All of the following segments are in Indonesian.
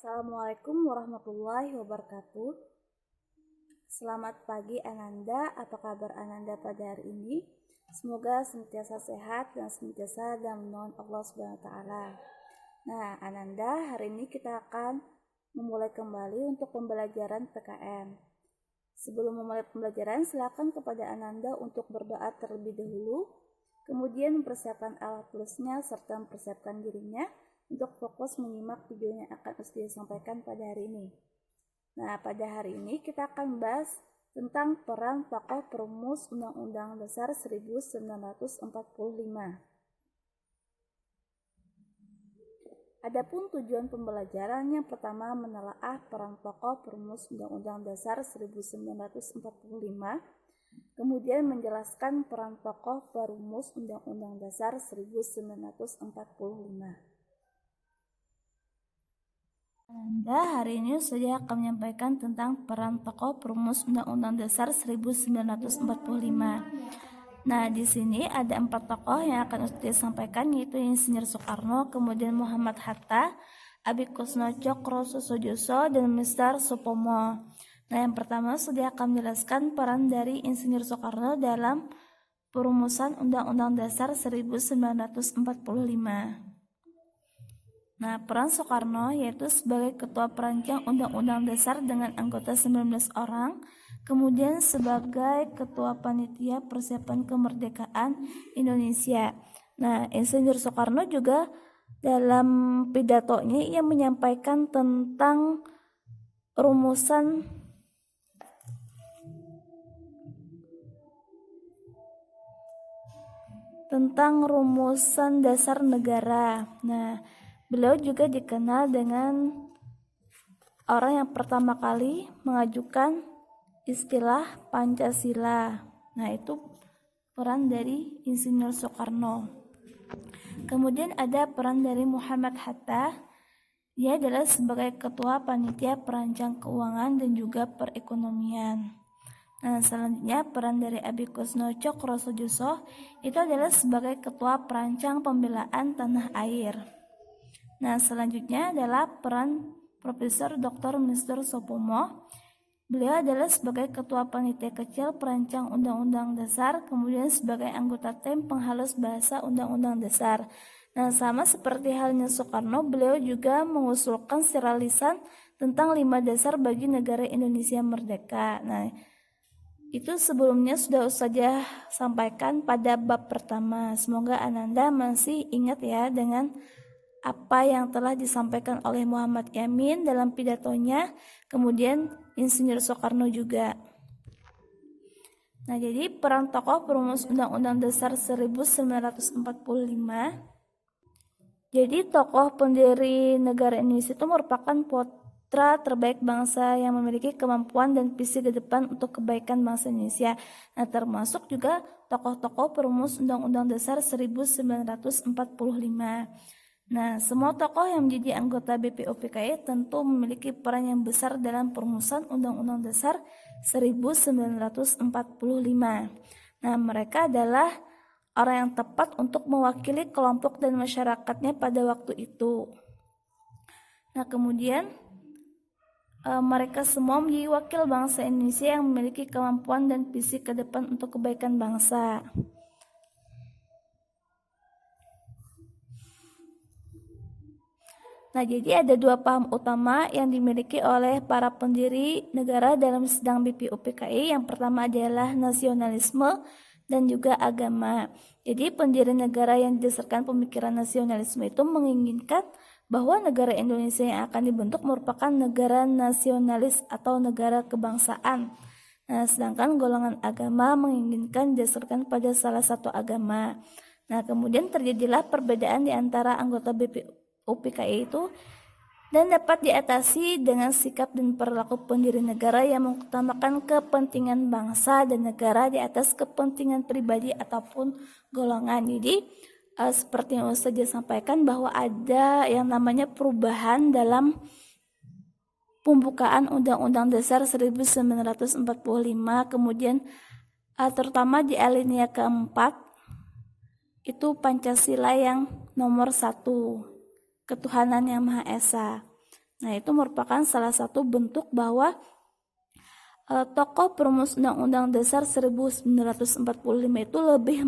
Assalamualaikum warahmatullahi wabarakatuh. Selamat pagi Ananda, apa kabar Ananda pada hari ini? Semoga senantiasa sehat dan senantiasa dalam naungan Allah Subhanahu wa taala. Nah, Ananda, hari ini kita akan memulai kembali untuk pembelajaran PKN. Sebelum memulai pembelajaran, silakan kepada Ananda untuk berdoa terlebih dahulu, kemudian mempersiapkan alat tulisnya serta mempersiapkan dirinya untuk fokus menyimak video yang akan Ustazah sampaikan pada hari ini. Nah, pada hari ini kita akan membahas tentang peran tokoh perumus Undang-Undang Dasar 1945. Adapun tujuan pembelajaran yang pertama menelaah peran tokoh perumus Undang-Undang Dasar 1945, kemudian menjelaskan peran tokoh perumus Undang-Undang Dasar 1945. Anda hari ini saya akan menyampaikan tentang peran tokoh perumus Undang-Undang Dasar 1945. Nah, di sini ada 4 tokoh yang akan saya sampaikan, yaitu Insinyur Soekarno, kemudian Muhammad Hatta, Abi Kusno Cokro Susojuso, dan Mr. Supomo. Nah, yang pertama saya akan menjelaskan peran dari Insinyur Soekarno dalam perumusan Undang-Undang Dasar 1945. Nah, peran Soekarno yaitu sebagai Ketua Perancang Undang-Undang Dasar dengan anggota 19 orang, kemudian sebagai Ketua Panitia Persiapan Kemerdekaan Indonesia. Nah, Insinyur Soekarno juga dalam pidatonya ia menyampaikan tentang rumusan dasar negara. Nah, beliau juga dikenal dengan orang yang pertama kali mengajukan istilah Pancasila. Nah, itu peran dari Insinyur Soekarno. Kemudian ada peran dari Muhammad Hatta. Dia adalah sebagai Ketua Panitia Perancang Keuangan dan juga Perekonomian. Nah, selanjutnya peran dari Abi Kusno Cokro Sujoso itu adalah sebagai Ketua Perancang Pembelaan Tanah Air. Nah, selanjutnya adalah peran Profesor Dr. Mr. Supomo. Beliau adalah sebagai Ketua Panitia Kecil Perancang Undang-Undang Dasar, kemudian sebagai anggota tim penghalus bahasa Undang-Undang Dasar. Nah, sama seperti halnya Soekarno, beliau juga mengusulkan secara lisan tentang 5 dasar bagi negara Indonesia merdeka. Nah, itu sebelumnya sudah Ustazah sampaikan pada bab pertama. Semoga Ananda masih ingat ya dengan apa yang telah disampaikan oleh Muhammad Yamin dalam pidatonya, kemudian Insinyur Soekarno juga. Nah, jadi peran tokoh perumus Undang-Undang Dasar 1945. Jadi tokoh pendiri negara Indonesia itu merupakan putra terbaik bangsa yang memiliki kemampuan dan visi ke depan untuk kebaikan bangsa Indonesia. Nah, termasuk juga tokoh-tokoh perumus Undang-Undang Dasar 1945. Nah, semua tokoh yang menjadi anggota BPUPKI tentu memiliki peran yang besar dalam perumusan Undang-Undang Dasar 1945. Nah, mereka adalah orang yang tepat untuk mewakili kelompok dan masyarakatnya pada waktu itu. Nah, kemudian mereka semua menjadi wakil bangsa Indonesia yang memiliki kemampuan dan visi ke depan untuk kebaikan bangsa. Nah, jadi ada 2 paham utama yang dimiliki oleh para pendiri negara dalam sidang BPUPKI. Yang pertama adalah nasionalisme dan juga agama. Jadi pendiri negara yang didasarkan pemikiran nasionalisme itu menginginkan bahwa negara Indonesia yang akan dibentuk merupakan negara nasionalis atau negara kebangsaan. Nah, sedangkan golongan agama menginginkan didasarkan pada salah satu agama. Nah, kemudian terjadilah perbedaan di antara anggota BPUPKI itu dan dapat diatasi dengan sikap dan perilaku pendiri negara yang mengutamakan kepentingan bangsa dan negara di atas kepentingan pribadi ataupun golongan. Jadi seperti yang Ustazah sampaikan bahwa ada yang namanya perubahan dalam pembukaan Undang-Undang Dasar 1945, kemudian terutama di alinea keempat itu Pancasila yang nomor 1, ketuhanan yang Maha Esa. Nah, itu merupakan salah satu bentuk bahwa tokoh perumus Undang-Undang Dasar 1945 itu lebih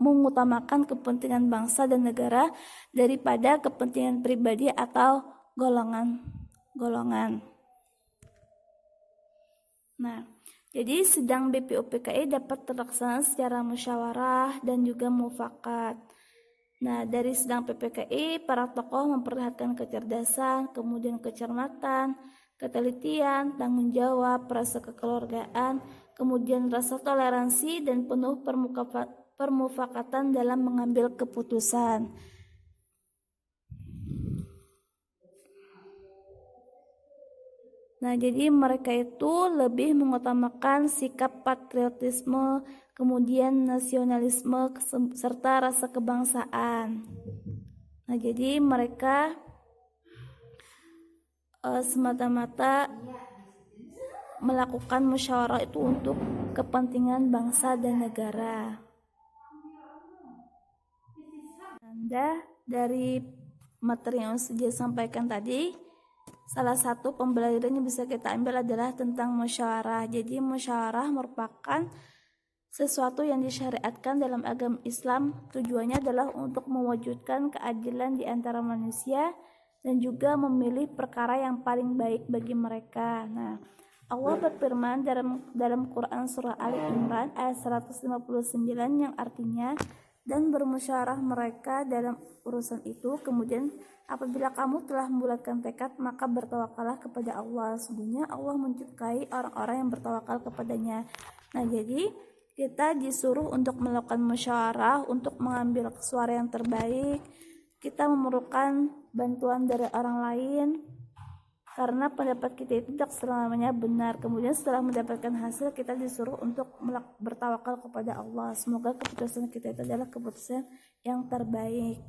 mengutamakan kepentingan bangsa dan negara daripada kepentingan pribadi atau golongan. Nah, jadi sidang BPUPKI dapat terlaksana secara musyawarah dan juga mufakat. Nah, dari sidang PPKI, para tokoh memperlihatkan kecerdasan, kemudian kecermatan, ketelitian, tanggung jawab, rasa kekeluargaan, kemudian rasa toleransi, dan penuh permufakatan dalam mengambil keputusan. Nah, jadi mereka itu lebih mengutamakan sikap patriotisme, kemudian nasionalisme, serta rasa kebangsaan. Nah, jadi mereka semata-mata melakukan musyawarah itu untuk kepentingan bangsa dan negara. Anda dari materi yang sudah sampaikan tadi, salah satu pembelajaran yang bisa kita ambil adalah tentang musyawarah. Jadi musyawarah merupakan sesuatu yang disyariatkan dalam agama Islam. Tujuannya adalah untuk mewujudkan keadilan di antara manusia dan juga memilih perkara yang paling baik bagi mereka. Nah, Allah berfirman dalam Quran surah Ali Imran ayat 159 yang artinya, dan bermusyawarah mereka dalam urusan itu, kemudian apabila kamu telah membulatkan tekad, maka bertawakallah kepada Allah. Sesungguhnya Allah menyukai orang-orang yang bertawakal kepadanya. Nah, jadi kita disuruh untuk melakukan musyawarah, untuk mengambil suara yang terbaik. Kita memerlukan bantuan dari orang lain karena pendapat kita itu tidak selamanya benar. Kemudian setelah mendapatkan hasil, kita disuruh untuk bertawakal kepada Allah. Semoga keputusan kita itu adalah keputusan yang terbaik.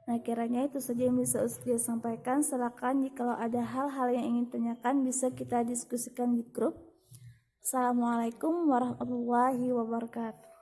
Nah, kiranya itu saja yang bisa saya sampaikan. Silakan jika ada hal-hal yang ingin tanyakan, bisa kita diskusikan di grup. Assalamualaikum warahmatullahi wabarakatuh.